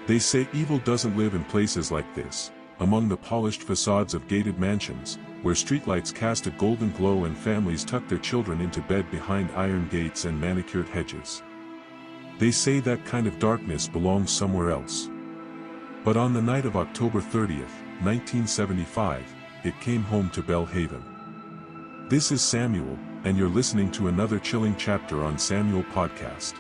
They say evil doesn't live in places like this, among the polished facades of gated mansions, where streetlights cast a golden glow and families tuck their children into bed behind iron gates and manicured hedges. They say that kind of darkness belongs somewhere else. But on the night of October 30th, 1975, it came home to Bellhaven. This is Samuel, and you're listening to another chilling chapter on Samuel Podcast.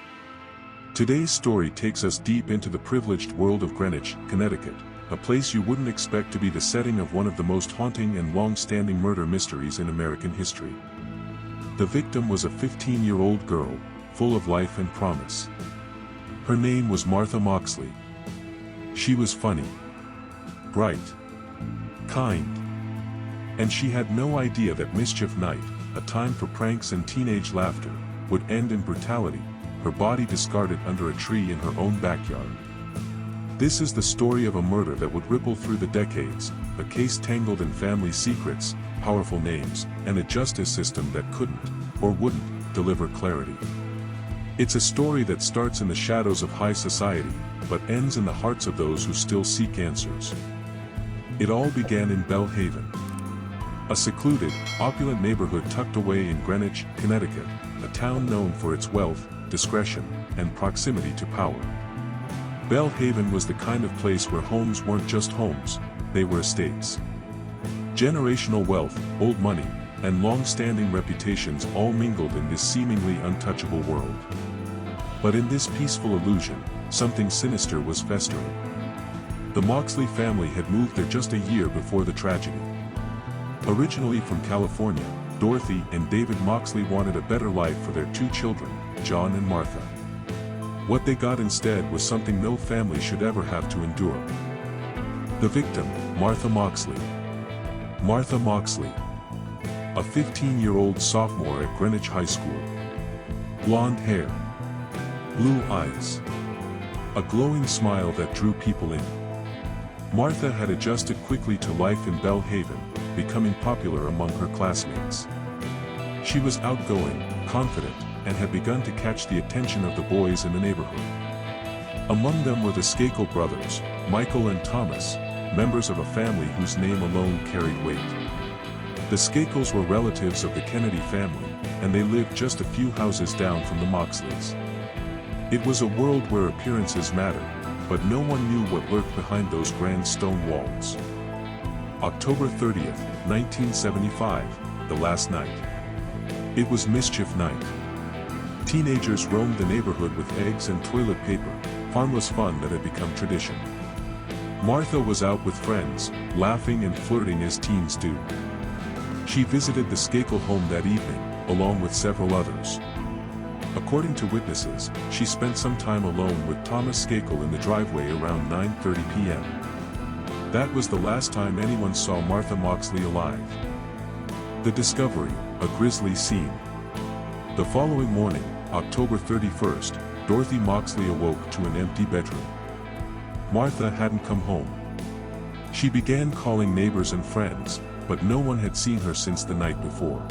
Today's story takes us deep into the privileged world of Greenwich, Connecticut, a place you wouldn't expect to be the setting of one of the most haunting and long-standing murder mysteries in American history. The victim was a 15-year-old girl, full of life and promise. Her name was Martha Moxley. She was funny, bright, kind, and she had no idea that mischief night, a time for pranks and teenage laughter, would end in brutality, her body discarded under a tree in her own backyard. This is the story of a murder that would ripple through the decades, a case tangled in family secrets, powerful names, and a justice system that couldn't, or wouldn't, deliver clarity. It's a story that starts in the shadows of high society, but ends in the hearts of those who still seek answers. It all began in Bellhaven, a secluded, opulent neighborhood tucked away in Greenwich, Connecticut, a town known for its wealth, discretion, and proximity to power. Bellhaven was the kind of place where homes weren't just homes, they were estates. Generational wealth, old money, and long-standing reputations all mingled in this seemingly untouchable world. But in this peaceful illusion, something sinister was festering. The Moxley family had moved there just a year before the tragedy. Originally from California, Dorothy and David Moxley wanted a better life for their two children, John and Martha. What they got instead was something no family should ever have to endure. The victim, Martha Moxley. Martha Moxley, a 15-year-old sophomore at Greenwich High School. Blonde hair, blue eyes, a glowing smile that drew people in. Martha had adjusted quickly to life in Bellhaven, becoming popular among her classmates. She was outgoing, confident, and had begun to catch the attention of the boys in the neighborhood. Among them were the Skakel brothers, Michael and Thomas, members of a family whose name alone carried weight. The Skakels were relatives of the Kennedy family, and they lived just a few houses down from the Moxleys. It was a world where appearances mattered, but no one knew what lurked behind those grand stone walls. October 30th, 1975, the last night. It was mischief night. Teenagers roamed the neighborhood with eggs and toilet paper, harmless fun that had become tradition. Martha was out with friends, laughing and flirting as teens do. She visited the Skakel home that evening, along with several others. According to witnesses, she spent some time alone with Thomas Skakel in the driveway around 9:30 p.m. That was the last time anyone saw Martha Moxley alive. The discovery, a grisly scene. The following morning, October 31st, Dorothy Moxley awoke to an empty bedroom. Martha hadn't come home. She began calling neighbors and friends, but no one had seen her since the night before.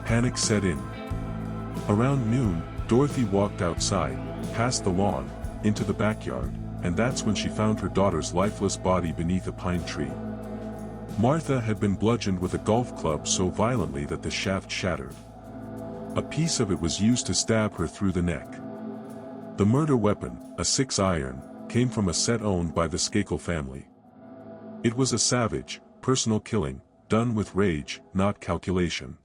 Panic set in. Around noon, Dorothy walked outside, past the lawn, into the backyard, and that's when she found her daughter's lifeless body beneath a pine tree. Martha had been bludgeoned with a golf club so violently that the shaft shattered. A piece of it was used to stab her through the neck. The murder weapon, a 6-iron, came from a set owned by the Skakel family. It was a savage, personal killing, done with rage, not calculation.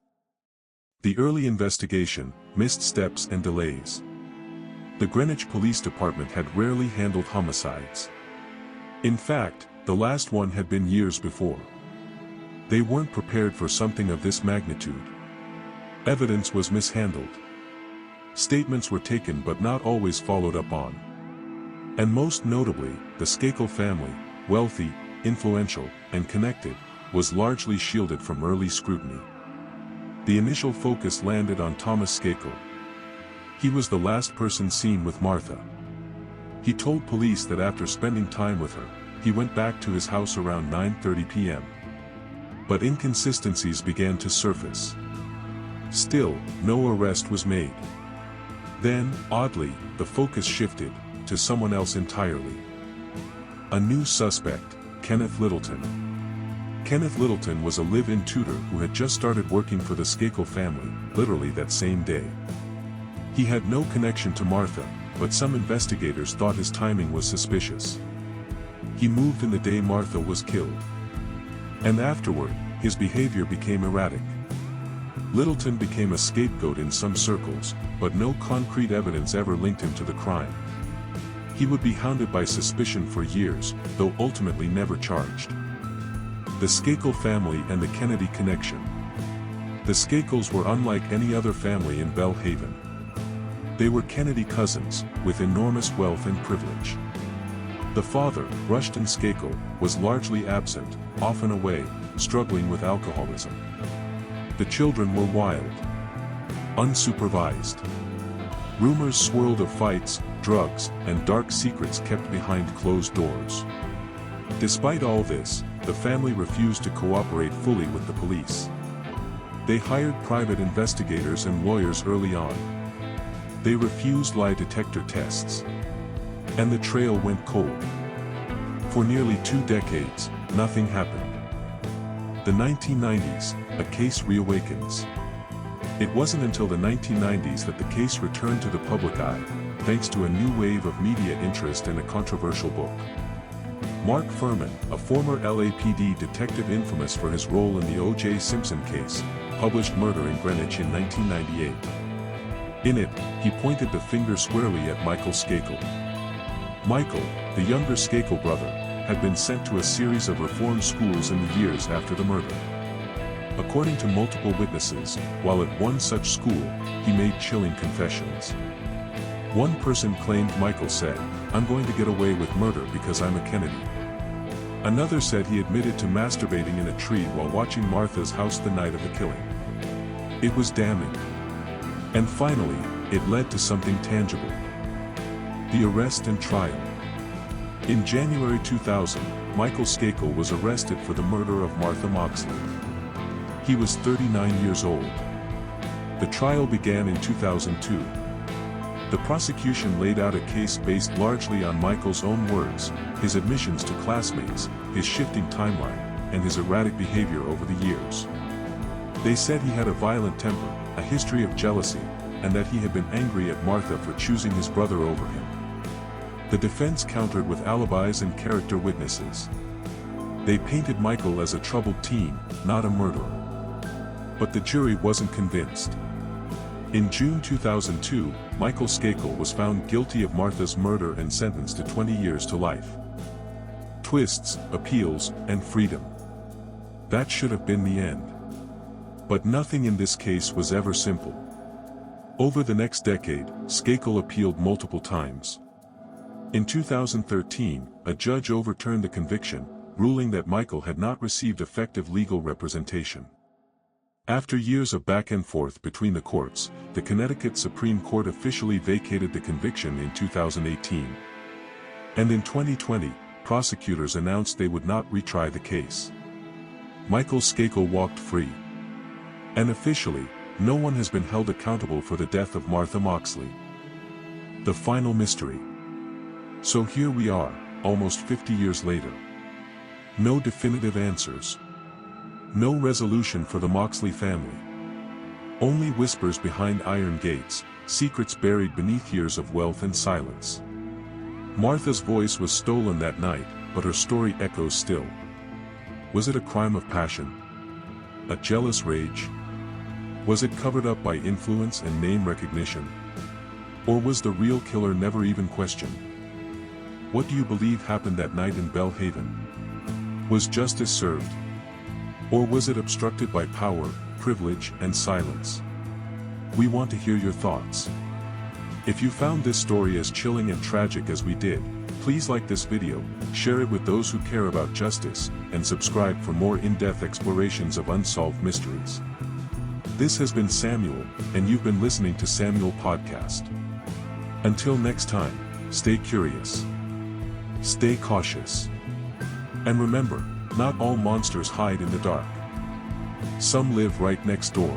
The early investigation, missed steps and delays. The Greenwich Police Department had rarely handled homicides. In fact, the last one had been years before. They weren't prepared for something of this magnitude. Evidence was mishandled. Statements were taken but not always followed up on. And most notably, the Skakel family, wealthy, influential, and connected, was largely shielded from early scrutiny. The initial focus landed on Thomas Skakel. He was the last person seen with Martha. He told police that after spending time with her, he went back to his house around 9:30 p.m. But inconsistencies began to surface. Still, no arrest was made. Then, oddly, the focus shifted to someone else entirely. A new suspect, Kenneth Littleton. Kenneth Littleton was a live-in tutor who had just started working for the Skakel family, literally that same day. He had no connection to Martha, but some investigators thought his timing was suspicious. He moved in the day Martha was killed. And afterward, his behavior became erratic. Littleton became a scapegoat in some circles, but no concrete evidence ever linked him to the crime. He would be hounded by suspicion for years, though ultimately never charged. The Skakel family and the Kennedy connection. The Skakels were unlike any other family in Belle Haven. They were Kennedy cousins, with enormous wealth and privilege. The father, Rushton Skakel, was largely absent, often away, struggling with alcoholism. The children were wild, unsupervised. Rumors swirled of fights, drugs, and dark secrets kept behind closed doors. Despite all this, the family refused to cooperate fully with the police. They hired private investigators and lawyers early on. They refused lie detector tests. And the trail went cold. For nearly 2 decades, nothing happened. The 1990s, a case reawakens. It wasn't until the 1990s that the case returned to the public eye, thanks to a new wave of media interest and a controversial book. Mark Furman, a former LAPD detective infamous for his role in the O.J. Simpson case, published Murder in Greenwich in 1998. In it, he pointed the finger squarely at Michael Skakel. Michael, the younger Skakel brother, had been sent to a series of reform schools in the years after the murder. According to multiple witnesses, while at one such school, he made chilling confessions. One person claimed Michael said, "I'm going to get away with murder because I'm a Kennedy." Another said he admitted to masturbating in a tree while watching Martha's house the night of the killing. It was damning. And finally, it led to something tangible. The arrest and trial. In January 2000, Michael Skakel was arrested for the murder of Martha Moxley. He was 39 years old. The trial began in 2002. The prosecution laid out a case based largely on Michael's own words, his admissions to classmates, his shifting timeline, and his erratic behavior over the years. They said he had a violent temper, a history of jealousy, and that he had been angry at Martha for choosing his brother over him. The defense countered with alibis and character witnesses. They painted Michael as a troubled teen, not a murderer. But the jury wasn't convinced. In June 2002, Michael Skakel was found guilty of Martha's murder and sentenced to 20 years to life. Twists, appeals, and freedom. That should have been the end. But nothing in this case was ever simple. Over the next decade, Skakel appealed multiple times. In 2013, a judge overturned the conviction, ruling that Michael had not received effective legal representation. After years of back and forth between the courts, the Connecticut Supreme Court officially vacated the conviction in 2018. And in 2020, prosecutors announced they would not retry the case. Michael Skakel walked free. And officially, no one has been held accountable for the death of Martha Moxley. The final mystery. So here we are, almost 50 years later. No definitive answers. No resolution for the Moxley family. Only whispers behind iron gates, secrets buried beneath years of wealth and silence. Martha's voice was stolen that night, but her story echoes still. Was it a crime of passion? A jealous rage? Was it covered up by influence and name recognition? Or was the real killer never even questioned? What do you believe happened that night in Belle Haven? Was justice served? Or was it obstructed by power, privilege, and silence? We want to hear your thoughts. If you found this story as chilling and tragic as we did, please like this video, share it with those who care about justice, and subscribe for more in-depth explorations of unsolved mysteries. This has been Samuel, and you've been listening to Samuel Podcast. Until next time, stay curious. Stay cautious. And remember, not all monsters hide in the dark. Some live right next door.